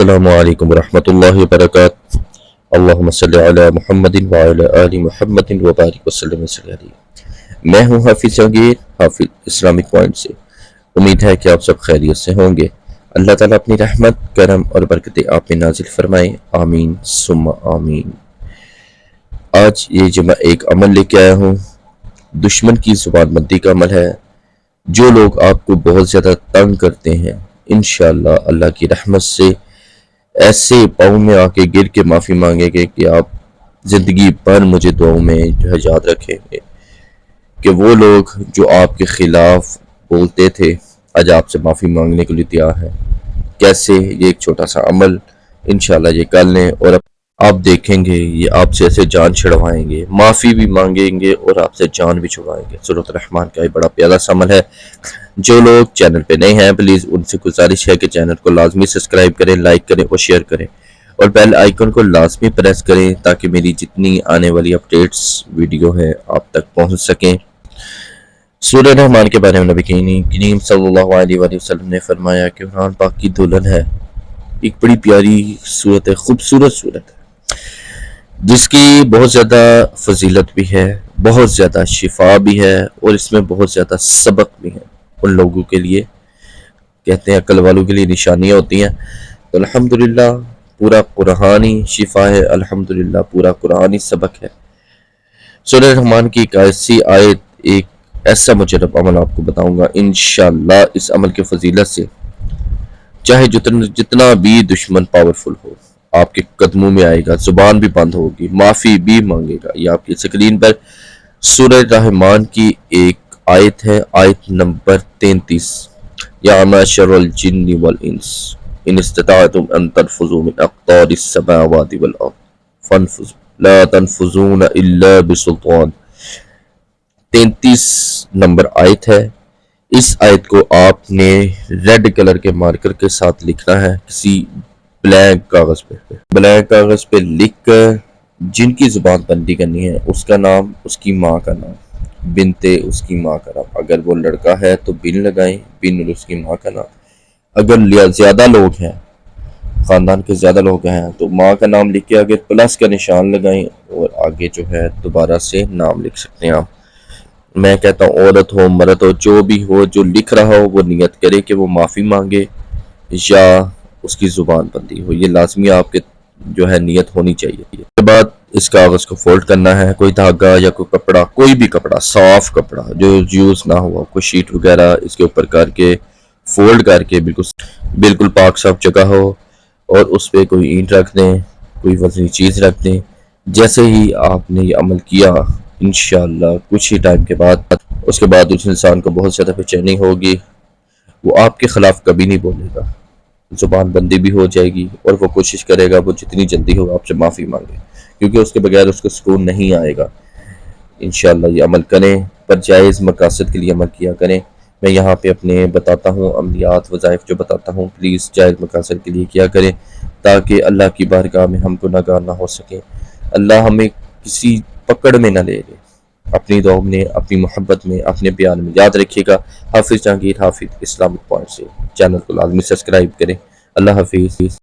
السلام علیکم ورحمۃ اللہ وبرکاتہ۔ اللہم صلی علی محمد وعلی آل محمد وبارک وسلم علیہ۔ میں ہوں حافظ جہانگیر، حافظ اسلامک پوائنٹ سے۔ امید ہے کہ آپ سب خیریت سے ہوں گے۔ اللہ تعالیٰ اپنی رحمت، کرم اور برکتیں آپ میں نازل فرمائے، آمین ثم آمین۔ آج یہ جو میں ایک عمل لے کے آیا ہوں، دشمن کی زبان بندی کا عمل ہے۔ جو لوگ آپ کو بہت زیادہ تنگ کرتے ہیں، انشاءاللہ اللہ کی رحمت سے ایسے پاؤں میں آ کے گر کے معافی مانگیں گے کہ آپ زندگی بھر مجھے دعاؤں میں جو ہے یاد رکھیں گے کہ وہ لوگ جو آپ کے خلاف بولتے تھے آج آپ سے معافی مانگنے کے لیے تیار ہیں۔ کیسے؟ یہ ایک چھوٹا سا عمل انشاءاللہ یہ کر لیں اور آپ دیکھیں گے یہ آپ سے ایسے جان چھڑوائیں گے، معافی بھی مانگیں گے اور آپ سے جان بھی چھڑوائیں گے۔ سورۃ الرحمن کا یہ بڑا پیارا سا عمل ہے۔ جو لوگ چینل پہ نہیں ہیں پلیز ان سے گزارش ہے کہ چینل کو لازمی سبسکرائب کریں، لائک کریں اور شیئر کریں اور بیل آئیکن کو لازمی پریس کریں تاکہ میری جتنی آنے والی اپڈیٹس ویڈیو ہے آپ تک پہنچ سکیں۔ سورہ رحمان کے بارے میں نبی کریم صلی اللہ علیہ وآلہ وسلم نے فرمایا کہ قرآن پاک کی دلہن ہے، ایک بڑی پیاری صورت ہے، خوبصورت صورت ہے جس کی بہت زیادہ فضیلت بھی ہے، بہت زیادہ شفا بھی ہے اور اس میں بہت زیادہ سبق بھی ہے۔ ان لوگوں کے لیے کہتے ہیں عقل والوں کے لیے نشانیاں ہوتی ہیں، تو الحمدللہ پورا قرآنی شفا ہے، الحمدللہ پورا قرآنی سبق ہے۔ سورہ رحمان کی ایک ایسی آیت، ایک ایسا مجرب عمل آپ کو بتاؤں گا انشاءاللہ اس عمل کی فضیلت سے چاہے جتنا بھی دشمن پاورفل ہو آپ کے قدموں میں آئے گا، زبان بھی بند ہوگی، معافی بھی مانگے گا۔ یہ آپ کی اسکرین پر سورہ رحمان کی ایک آیت ہے، آیت نمبر 33۔ یا معشر الجن والانس ان استطعتم ان تنفذوا من اقطار السماوات والارض فانفذوا لا تنفذون الا بسلطان۔ 33 نمبر آیت ہے۔ اس آیت کو آپ نے ریڈ کلر کے مارکر کے ساتھ لکھنا ہے کسی بلینک کاغذ پہ لکھ کر جن کی زبان بندی کرنی ہے اس کا نام، اس کی ماں کا نام، بنتے اس کی ماں کا نام، اگر وہ لڑکا ہے تو بن لگائیں، بن اس کی ماں کا نام، اگر زیادہ لوگ ہیں خاندان کے زیادہ لوگ ہیں تو ماں کا نام لکھ کے آگے پلس کا نشان لگائیں اور آگے جو ہے دوبارہ سے نام لکھ سکتے ہیں آپ۔ میں کہتا ہوں عورت ہو مرد ہو جو بھی ہو، جو لکھ رہا ہو وہ نیت کرے کہ وہ معافی مانگے یا اس کی زبان بندی ہو، یہ لازمی آپ کے جو ہے نیت ہونی چاہیے۔ اس کے بعد اس کاغذ کو فولڈ کرنا ہے، کوئی دھاگا یا کوئی کپڑا، کوئی بھی کپڑا، صاف کپڑا جو یوز نہ ہوا، کوئی شیٹ وغیرہ اس کے اوپر کر کے فولڈ کر کے بالکل پاک صاف جگہ ہو اور اس پہ کوئی اینٹ رکھ دیں، کوئی وزنی چیز رکھ دیں۔ جیسے ہی آپ نے یہ عمل کیا انشاءاللہ کچھ ہی ٹائم کے بعد اس انسان کو بہت زیادہ بے چینی ہوگی، وہ آپ کے خلاف کبھی نہیں بولے گا، زبان بندی بھی ہو جائے گی اور وہ کوشش کرے گا وہ جتنی جلدی ہو آپ سے معافی مانگے، کیونکہ اس کے بغیر اس کو سکون نہیں آئے گا۔ انشاءاللہ یہ عمل کریں، پر جائز مقاصد کے لیے عمل کیا کریں۔ میں یہاں پہ اپنے بتاتا ہوں عملیات وظائف جو بتاتا ہوں، پلیز جائز مقاصد کے لیے کیا کریں تاکہ اللہ کی بارگاہ میں ہم گناہگار نہ ہو سکیں، اللہ ہمیں کسی پکڑ میں نہ لے لے۔ اپنی دعاؤں میں، اپنی محبت میں، اپنے بیان میں یاد رکھیے گا۔ حافظ جہانگیر، حافظ اسلامک پوائنٹ سے۔ چینل کو لازمی سبسکرائب کریں۔ اللہ حافظ۔